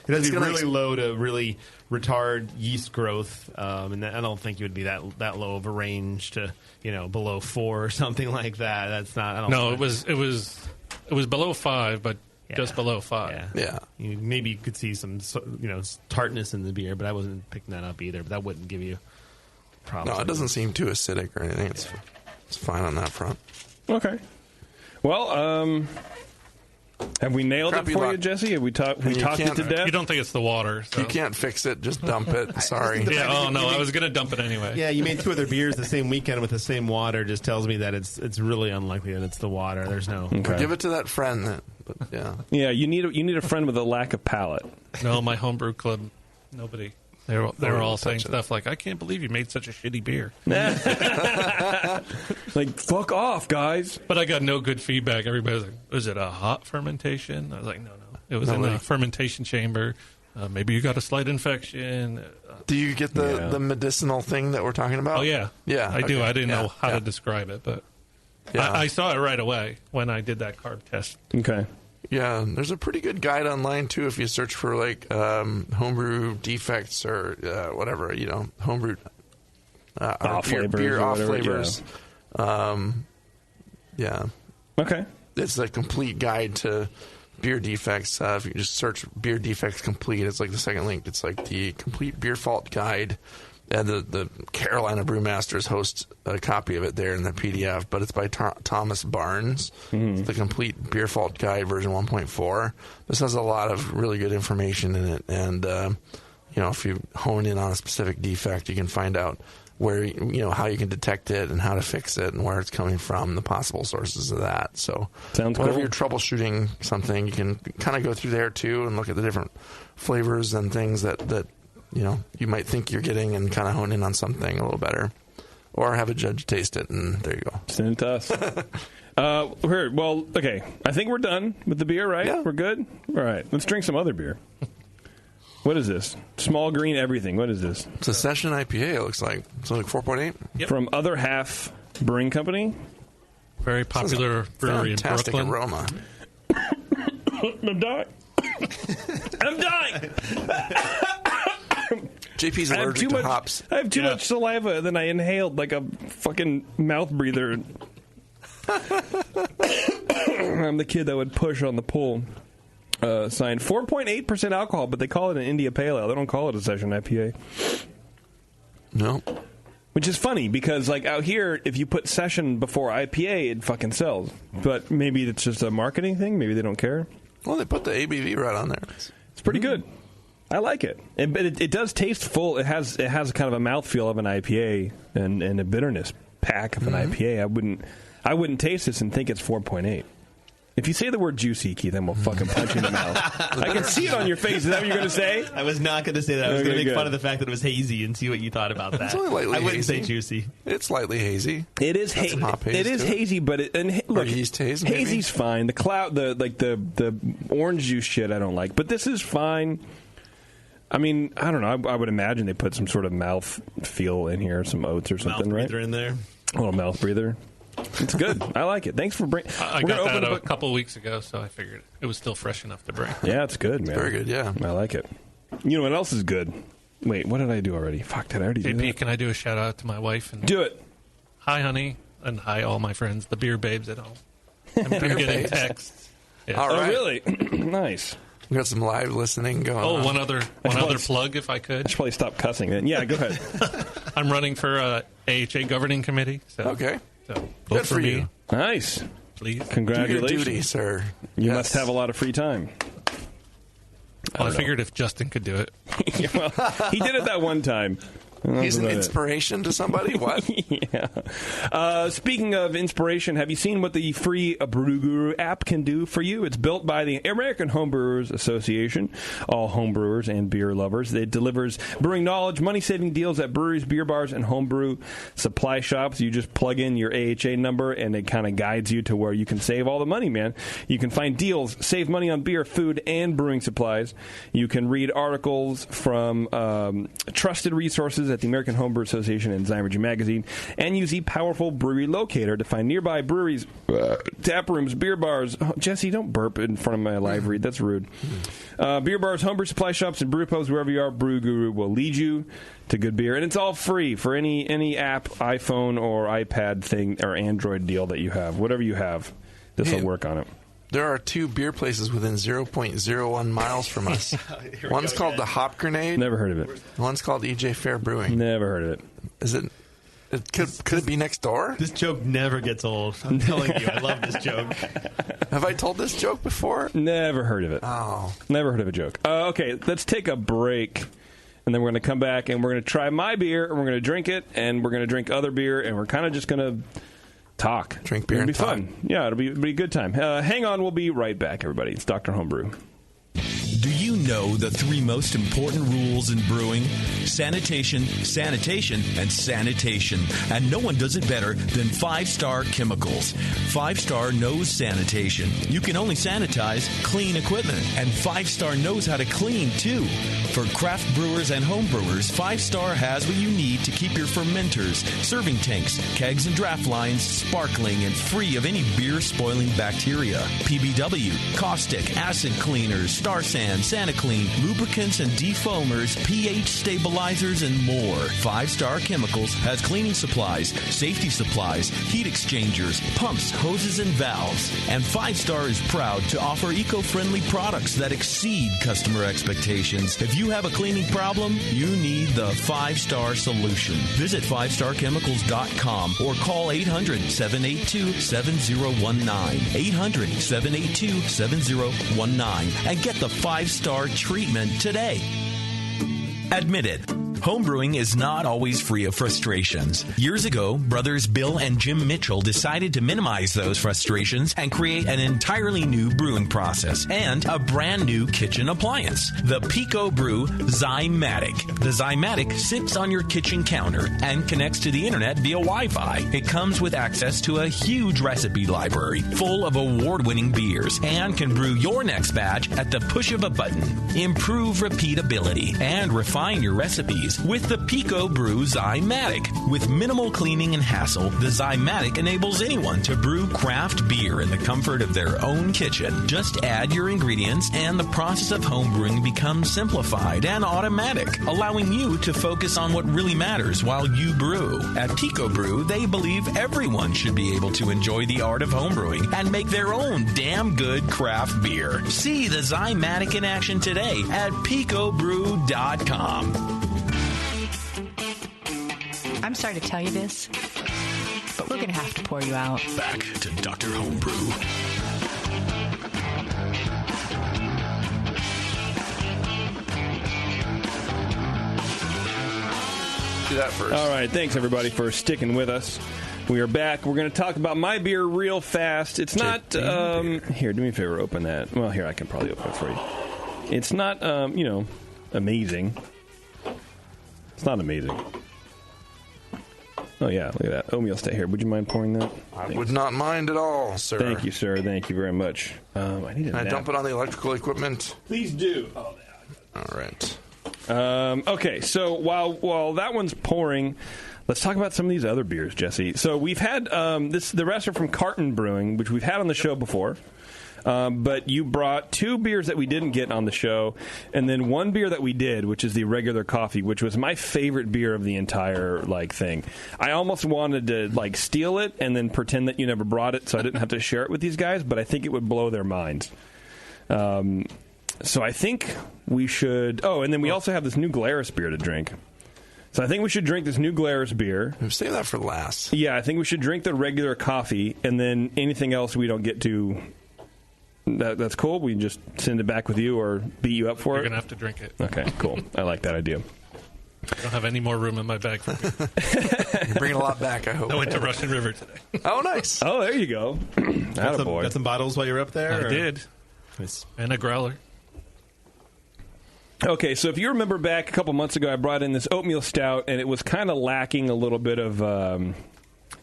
it has to be really low to really retard yeast growth, and I don't think you would be that low of a range to below 4 or something like that. That's not. I don't no, it was below 5, but just below 5. Yeah. Maybe you could see some tartness in the beer, but I wasn't picking that up either. But that wouldn't give you problems. No, it doesn't seem too acidic or anything. It's fine on that front. Okay. Well, Have we nailed it Crappy for luck. you, Jesse? Have we talked You it can't- to death? You don't think it's the water. So. You can't fix it. Just dump it. Sorry. Yeah, oh no, I was going to dump it anyway. Yeah, you made 2 other beers the same weekend with the same water. Just tells me that it's really unlikely that it's the water. There's no. Okay. Give it to that friend. But yeah. Yeah, you need a friend with a lack of palate. No, my homebrew club, nobody. They were all saying stuff like, I can't believe you made such a shitty beer. Like, fuck off, guys. But I got no good feedback. Everybody's like, was it a hot fermentation? I was like, no. It was in a fermentation chamber. Maybe you got a slight infection. Do you get the medicinal thing that we're talking about? Oh, yeah. Yeah. I do. I didn't know how yeah. to describe it, but Yeah. I saw it right away when I did that carb test. Okay. Yeah, there's a pretty good guide online too if you search for like homebrew defects or whatever, homebrew beer off flavors. Yeah. Okay. It's a complete guide to beer defects. If you just search beer defects complete, it's like the second link. It's like the complete beer fault guide. And the Carolina Brewmasters hosts a copy of it there in the PDF, but it's by Thomas Barnes. It's the complete beer fault guide version 1.4. This has a lot of really good information in it, and if you hone in on a specific defect, you can find out where how you can detect it and how to fix it and where it's coming from, the possible sources of that. So sounds whenever cool. you're troubleshooting something, you can kind of go through there too and look at the different flavors and things that you might think you're getting and kind of hone in on something a little better. Or have a judge taste it, and there you go. Send it to us. Okay. I think we're done with the beer, right? Yeah. We're good? All right. Let's drink some other beer. What is this? Small green everything. What is this? It's a session IPA, it looks like. It's like 4.8. Yep. From Other Half Brewing Company. Very popular brewery in Fantastic Brooklyn. aroma. I'm dying. I'm dying. JP's allergic to hops. I have too much saliva, and then I inhaled like a fucking mouth breather. I'm the kid that would push on the pull sign. 4.8% alcohol, but they call it an India Pale Ale. They don't call it a session IPA. No. Which is funny, because like out here, if you put session before IPA, it fucking sells. But maybe it's just a marketing thing. Maybe they don't care. Well, they put the ABV right on there. It's pretty good. I like it. But it does taste full. It has kind of a mouthfeel of an IPA and a bitterness pack of an IPA. I wouldn't taste this and think it's 4.8. If you say the word juicy, Keith, I'm going to fucking punch you in the mouth. I can see it on your face. Is that what you're going to say? I was not going to say that. I was going to make fun of the fact that it was hazy and see what you thought about that. It's only lightly I wouldn't hazy. say juicy. It's lightly hazy. It is Got some hop haze It is to it. hazy, but look, yeast haze, maybe? hazy's fine. The cloud, the orange juice shit, I don't like. But this is fine. I mean, I don't know. I would imagine they put some sort of mouth feel in here, some oats or something, Mouth right? breather in there. A little mouth breather. It's good. I like it. Thanks for bringing. I got that a couple weeks ago, so I figured it was still fresh enough to bring. Yeah, it's good, man. Very good, yeah. I like it. You know what else is good? Wait, what did I do already? Fuck, did I already do JP, that? can I do a shout out to my wife? And Do it. Hi, honey, and hi, all my friends, the beer babes at home. I've been getting babes. texts. Yeah. All Oh, right. really? Nice. We got some live listening going on. Oh, one other plug, if I could. I should probably stop cussing then. Yeah, go ahead. I'm running for AHA governing committee. So, Okay. So vote Good for me, you. Nice. please. Do your Congratulations. duty, sir. You Yes. must have a lot of free time. Well, I figured if Justin could do it. Well, he did it that one time. He's an That's about it. inspiration to somebody? What? Yeah. Speaking of inspiration, have you seen what the free Brew Guru app can do for you? It's built by the American Homebrewers Association, all homebrewers and beer lovers. It delivers brewing knowledge, money-saving deals at breweries, beer bars, and homebrew supply shops. You just plug in your AHA number, and it kind of guides you to where you can save all the money, man. You can find deals, save money on beer, food, and brewing supplies. You can read articles from trusted resources at the American Homebrew Association and Zymergy Magazine, and use the powerful brewery locator to find nearby breweries, tap rooms, beer bars. Oh, Jesse, don't burp in front of my live read. That's rude. Beer bars, homebrew supply shops, and brew pubs, wherever you are, Brew Guru will lead you to good beer. And it's all free for any app, iPhone or iPad thing or Android deal that you have. Whatever you have, this will work on it. There are two beer places within 0.01 miles from us. One's called the Hop Grenade. Never heard of it. One's called EJ Fair Brewing. Never heard of it. Is Could it be next door? This joke never gets old. I'm telling you, I love this joke. Have I told this joke before? Never heard of it. Oh. Never heard of a joke. Okay, let's take a break, and then we're going to come back, and we're going to try my beer, and we're going to drink it, and we're going to drink other beer, and we're kind of just going to talk. Drink beer It'll be and talk. fun. Yeah, it'll be a good time. Hang on, we'll be right back, everybody. It's Dr. Homebrew. Do you know the 3 most important rules in brewing? Sanitation, sanitation, and sanitation. And no one does it better than 5-Star Chemicals. 5-Star knows sanitation. You can only sanitize clean equipment. And 5-Star knows how to clean, too. For craft brewers and home brewers, 5-Star has what you need to keep your fermenters, serving tanks, kegs, and draft lines sparkling and free of any beer-spoiling bacteria. PBW, caustic, acid cleaners, Star San, SaniClean, lubricants and defoamers, pH stabilizers, and more. 5-Star Chemicals has cleaning supplies, safety supplies, heat exchangers, pumps, hoses, and valves. And 5-Star is proud to offer eco-friendly products that exceed customer expectations. If you have a cleaning problem, you need the 5-Star solution. Visit 5starchemicals.com or call 800-782-7019. 800-782-7019 and get the 5-Star treatment today. Admit it. Homebrewing is not always free of frustrations. Years ago, brothers Bill and Jim Mitchell decided to minimize those frustrations and create an entirely new brewing process and a brand new kitchen appliance, the Pico Brew Zymatic. The Zymatic sits on your kitchen counter and connects to the internet via Wi-Fi. It comes with access to a huge recipe library full of award-winning beers and can brew your next batch at the push of a button. Improve repeatability and refine your recipes with the Pico Brew Zymatic. With minimal cleaning and hassle, the Zymatic enables anyone to brew craft beer in the comfort of their own kitchen. Just add your ingredients and the process of homebrewing becomes simplified and automatic, allowing you to focus on what really matters while you brew. At Pico Brew, they believe everyone should be able to enjoy the art of homebrewing and make their own damn good craft beer. See the Zymatic in action today at picobrew.com. I'm sorry to tell you this, but we're going to have to pour you out. Back to Dr. Homebrew. Do that first. All right, thanks everybody for sticking with us. We are back. We're going to talk about my beer real fast. It's not here. Do me a favor, open that. Well, here I can probably open it for you. It's not amazing. It's not amazing. Oh yeah, look at that Oatmeal Stout here. Would you mind pouring that? I would not mind at all, sir. Thank you, sir. Thank you very much. I need a Can I nap. dump it on the electrical equipment? Please do. Oh, all right. Okay, so while that one's pouring, let's talk about some of these other beers, Jesse. So we've had the rest are from Carton Brewing, which we've had on the show before. But you brought 2 beers that we didn't get on the show, and then 1 beer that we did, which is the regular coffee, which was my favorite beer of the entire thing. I almost wanted to steal it and then pretend that you never brought it, so I didn't have to share it with these guys. But I think it would blow their minds. So I think we should. Oh, and then we also have this new Glarus beer to drink. So I think we should drink this new Glarus beer. Save that for last. Yeah, I think we should drink the regular coffee, and then anything else we don't get to. That's cool. We can just send it back with you or beat you up for You're it. going to have to drink it. Okay, cool. I like that idea. I don't have any more room in my bag for beer. You're bringing a lot back, I hope. I went to Russian River today. Oh, nice. Oh, there you go. Got some bottles while you're up there? I did. Nice. And a growler. Okay, so if you remember back a couple months ago, I brought in this Oatmeal Stout, and it was kind of lacking a little bit of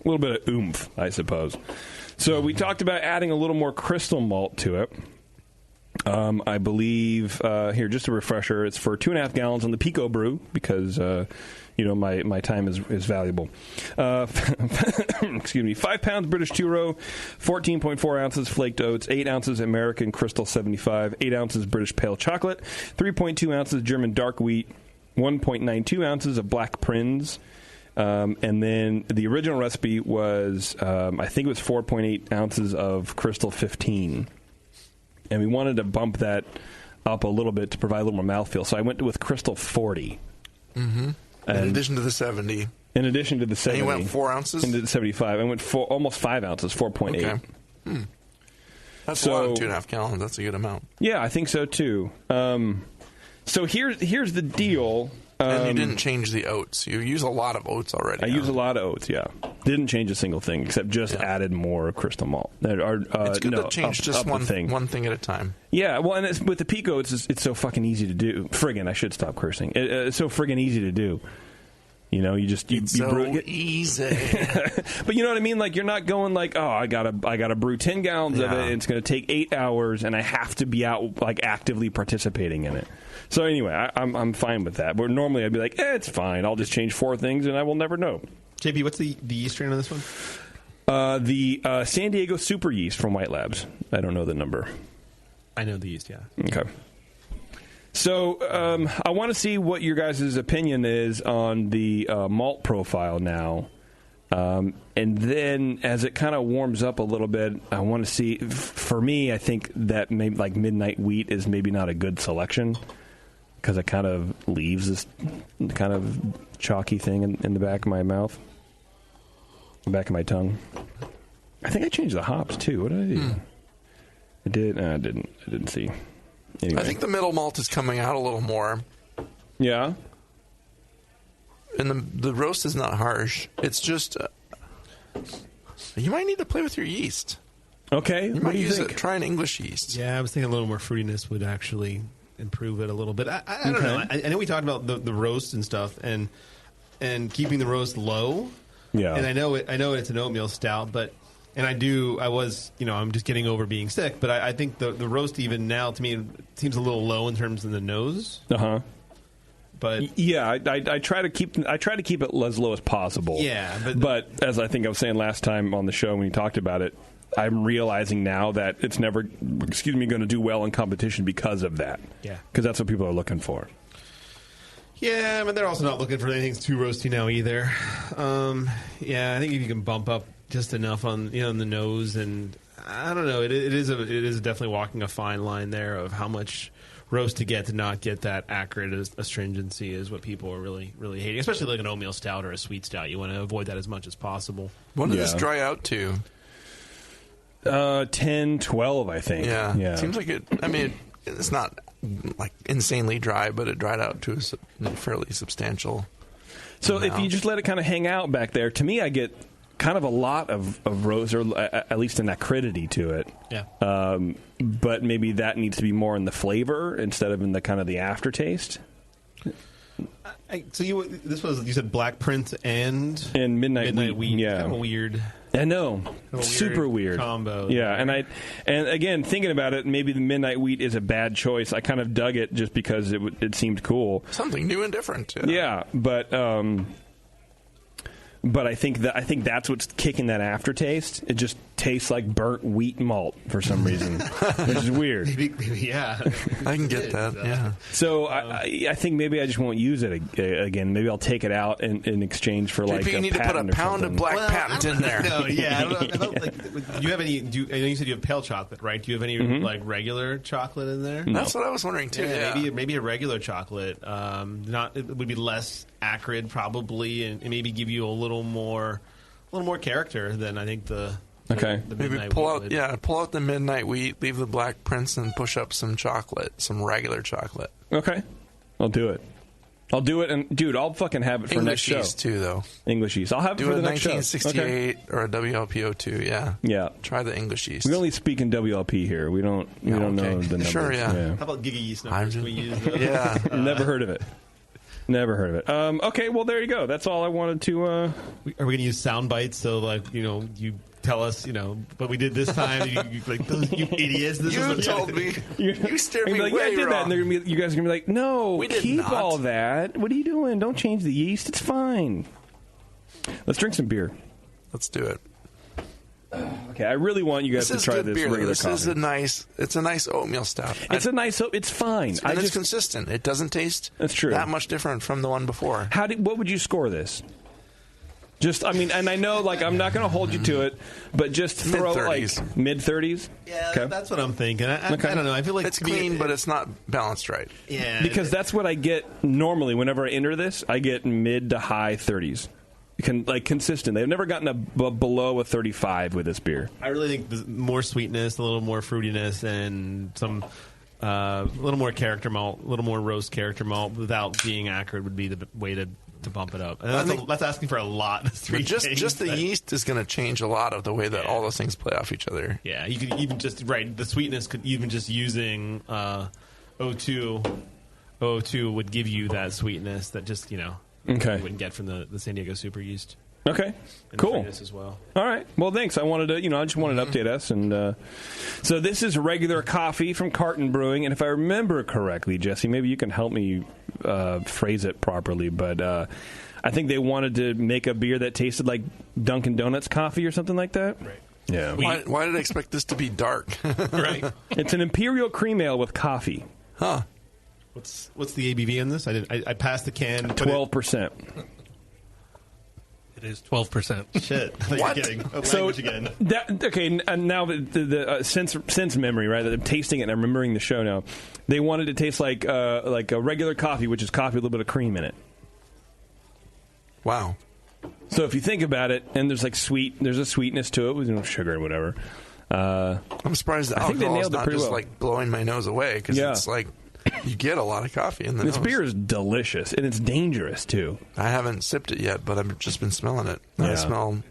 oomph, I suppose. So we talked about adding a little more crystal malt to it. I believe, here, just a refresher, it's for 2.5 gallons on the Pico Brew because, my time is valuable. Excuse me, 5 pounds British two-row, 14.4 ounces flaked oats, 8 ounces American Crystal 75, 8 ounces British pale chocolate, 3.2 ounces German dark wheat, 1.92 ounces of black Prinz. And then the original recipe was, I think it was 4.8 ounces of Crystal 15. And we wanted to bump that up a little bit to provide a little more mouthfeel. So I went with Crystal 40. Mm-hmm. In addition to the 70. In addition to the 70. And you went 4 ounces? Into the 75. I went almost 5 ounces, 4.8. Okay. That's a lot of 2.5 gallons. That's a good amount. Yeah, I think so, too. So here's the deal. And you didn't change the oats. You use a lot of oats already. I use a lot of oats, yeah. Didn't change a single thing, except just added more crystal malt. It's good to change just one thing at a time. Yeah, well, and with the Pico, it's so fucking easy to do. Friggin', I should stop cursing. It's so friggin' easy to do. You know, you brew it. Easy. But you know what I mean? Like, you're not going like, oh, I gotta brew 10 gallons of it, and it's going to take 8 hours, and I have to be out, like, actively participating in it. So anyway, I'm fine with that. But normally I'd be like, it's fine. I'll just change 4 things, and I will never know. JP, what's the yeast strain on this one? The San Diego Super Yeast from White Labs. I don't know the number. I know the yeast, yeah. Okay. So I want to see what your guys' opinion is on the malt profile now. And then as it kind of warms up a little bit, I want to see, for me, I think that maybe like Midnight Wheat is maybe not a good selection because it kind of leaves this kind of chalky thing in the back of my mouth, the back of my tongue. I think I changed the hops too. What did I do? I did. I didn't see. Anyway. I think the middle malt is coming out a little more. Yeah. And the roast is not harsh. It's just you might need to play with your yeast. Okay. You might use it. Try an English yeast. Yeah, I was thinking a little more fruitiness would actually improve it a little bit. I don't know. I know we talked about the roast and stuff, and keeping the roast low. Yeah. And I know it's an oatmeal stout, but. And I'm just getting over being sick, but I think the roast even now to me seems a little low in terms of the nose. Uh-huh. But yeah, I try to keep it as low as possible. Yeah, but as I think I was saying last time on the show when you talked about it, I'm realizing now that it's never going to do well in competition because of that. Yeah. Because that's what people are looking for. Yeah, but they're also not looking for anything too roasty now either. I think if you can bump up just enough on the nose, and I don't know, it is definitely walking a fine line there of how much roast to get to not get that acrid astringency is what people are really really hating, especially like an oatmeal stout or a sweet stout. You want to avoid that as much as possible. When did this dry out to? 10, 12, I think. Yeah. Seems like it. I mean, it's not like insanely dry, but it dried out to a fairly substantial. So amount. if you just let it kind of hang out back there, to me, I get kind of a lot of roast, or at least an acridity to it. Yeah. But maybe that needs to be more in the flavor instead of in the kind of the aftertaste. So you said Black Prince and Midnight Wheat. Yeah, kind of weird. I know, super weird combo. Yeah, and again, thinking about it, maybe the Midnight Wheat is a bad choice. I kind of dug it just because it seemed cool, something new and different. Yeah, but I think that's what's kicking that aftertaste. It just tastes like burnt wheat malt for some reason, which is weird. Yeah, I can get that. Yeah. So I think maybe I just won't use it again. Maybe I'll take it out in exchange for like. You need to put a pound of black patent in there. No, yeah. I don't know, do you have any? I know you said you have pale chocolate, right? Do you have any like regular chocolate in there? No. That's what I was wondering too. Yeah. Maybe a regular chocolate. It would be less acrid probably, and maybe give you a little more character than I think the maybe pull out the Midnight Wheat, leave the Black Prince, and push up some chocolate, some regular chocolate. Okay, I'll do it. And dude, I'll fucking have it for English next show. Yeast too, though. English yeast. I'll have it for the next show. 1968 or a WLP02. Yeah. Yeah. Try the English yeast. We only speak in WLP here. We don't know the numbers. Sure. Yeah. How about Giga yeast numbers? We use those? Yeah. Never heard of it. Okay, well, there you go. That's all I wanted to... Are we going to use sound bites? So, you tell us, what we did this time. You idiots. This you told me. You steered me way I did wrong. that. And you guys are going to be like, no, we did keep not. all that. What are you doing? Don't change the yeast. It's fine. Let's drink some beer. Let's do it. Okay, I really want you guys to try this regular This coffee. is it's a nice oatmeal stout. It's fine. It's consistent. It doesn't taste that much different from the one before. What would you score this? And I know, I'm not going to hold you to it, but just throw mid-30s. Mid-30s? Yeah, okay. That's what I'm thinking. I don't know. I feel like it's clean, but it's not balanced right. Yeah. Because that's what I get normally whenever I enter this. I get mid to high 30s. consistent. They've never gotten below a 35 with this beer. I really think the more sweetness, a little more fruitiness, and some a little more character malt, a little more roast character malt without being acrid would be the way to bump it up. And that's asking for a lot. Just the yeast is going to change a lot of the way that all those things play off each other. Yeah, you could even just the sweetness could even just using O2 would give you that sweetness that just you wouldn't get from the San Diego super yeast. Okay, cool. As well. All right. Well, thanks. I wanted to, I just wanted to update us, and so this is regular coffee from Carton Brewing, and if I remember correctly, Jesse, maybe you can help me phrase it properly, but I think they wanted to make a beer that tasted like Dunkin' Donuts coffee or something like that. Right. Yeah. Why did I expect this to be dark? Right. It's an imperial cream ale with coffee. Huh. What's the ABV in this? I passed the can. 12%. It is 12%. Shit. What? You're kidding. So again. Now since memory, right? I'm tasting it and I'm remembering the show now. They wanted it to taste like a regular coffee, which is coffee with a little bit of cream in it. Wow. So if you think about it, and there's there's a sweetness to it with sugar and whatever. I'm surprised the alcohol is not just like blowing my nose away because it's like you get a lot of coffee in the nose. This beer is delicious, and it's dangerous, too. I haven't sipped it yet, but I've just been smelling it. Yeah. I smell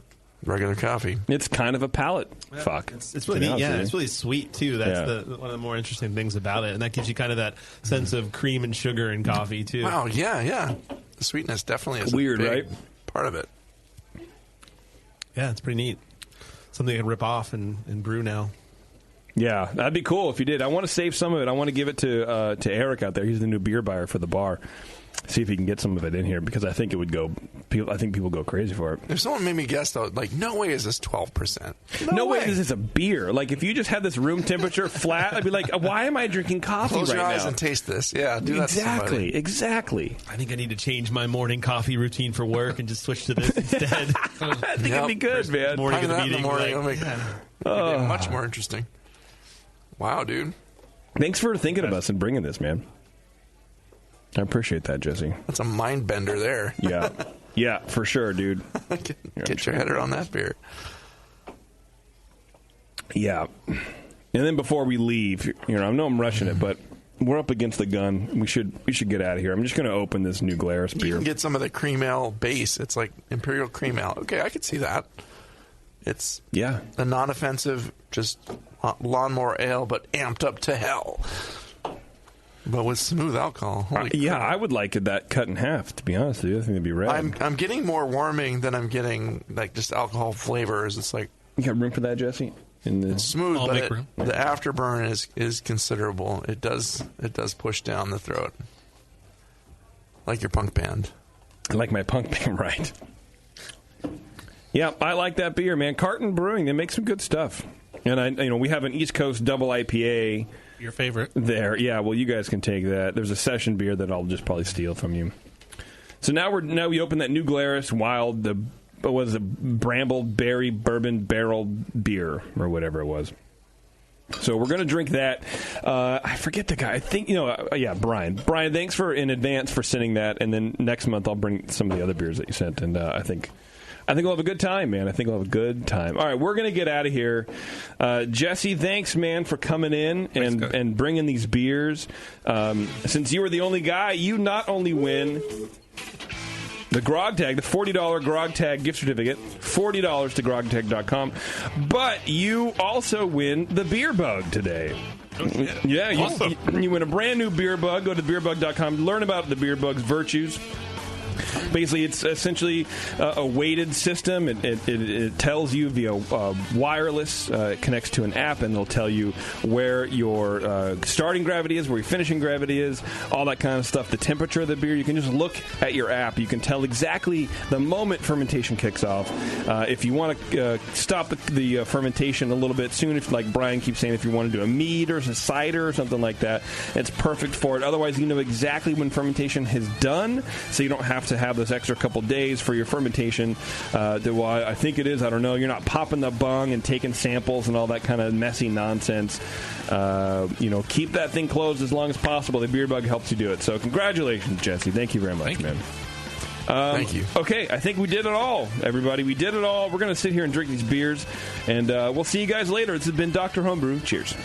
regular coffee. It's kind of a palate fuck. It's really neat. Yeah, it's really sweet, too. That's one of the more interesting things about it, and that gives you kind of that sense of cream and sugar in coffee, too. Wow, yeah. The sweetness definitely is weird, a big right? part of it. Yeah, it's pretty neat. Something I can rip off and brew now. Yeah, that'd be cool if you did. I want to save some of it. I want to give it to Eric out there. He's the new beer buyer for the bar. See if he can get some of it in here because I think it would go. I think people go crazy for it. If someone made me guess though, like no way is this 12%. No way is this a beer. Like if you just had this room temperature flat, I'd be like, why am I drinking coffee Close right now? your eyes and taste this. Yeah, do that to somebody. Exactly. I think I need to change my morning coffee routine for work and just switch to this instead. I think it'd be good, man. Morning of the meeting, it'll make it much more interesting. Wow, dude. Thanks for thinking of us and bringing this, man. I appreciate that, Jesse. That's a mind bender there. Yeah, for sure, dude. Get your head around that beer. Yeah. And then before we leave, I know I'm rushing it, but we're up against the gun. We should get out of here. I'm just going to open this new Glarus beer. You can get some of the cream ale base. It's like Imperial Cream Ale. Okay, I could see that. It's a non-offensive, just lawnmower ale, but amped up to hell. But with smooth alcohol. I would like that cut in half, to be honest with you. I think it'd be rad. I'm getting more warming than I'm getting like just alcohol flavors. It's like you got room for that, Jesse? It's smooth, but the afterburn is considerable. It does push down the throat. Like your punk band. I like my punk band, right. Yeah, I like that beer, man. Carton Brewing, they make some good stuff. And we have an East Coast double IPA. Your favorite. There. Yeah, well, you guys can take that. There's a session beer that I'll just probably steal from you. So now we open that new Glarus Wild, Bramble Berry Bourbon Barrel Beer, or whatever it was. So we're going to drink that. I forget the guy. I think, Brian. Brian, thanks in advance for sending that. And then next month I'll bring some of the other beers that you sent. And I think we'll have a good time, man. I think we'll have a good time. All right, we're going to get out of here. Jesse, thanks, man, for coming in and bringing these beers. Since you were the only guy, you not only win the Grog Tag, the $40 Grog Tag gift certificate, $40 to grogtag.com, but you also win the Beer Bug today. Yeah, you win a brand new Beer Bug. Go to beerbug.com, learn about the Beer Bug's virtues. Basically, it's essentially a weighted system. It tells you via wireless. It connects to an app, and it'll tell you where your starting gravity is, where your finishing gravity is, all that kind of stuff. The temperature of the beer. You can just look at your app. You can tell exactly the moment fermentation kicks off. If you want to stop the fermentation a little bit soon, if like Brian keeps saying, if you want to do a mead or a cider or something like that, it's perfect for it. Otherwise, you know exactly when fermentation is done, so you don't have to have this extra couple days for your fermentation. I think it is. I don't know. You're not popping the bung and taking samples and all that kind of messy nonsense. Keep that thing closed as long as possible. The Beer Bug helps you do it. So congratulations, Jesse. Thank you very much, man. Thank you. Okay, I think we did it all, everybody. We did it all. We're going to sit here and drink these beers, and we'll see you guys later. This has been Dr. Homebrew. Cheers.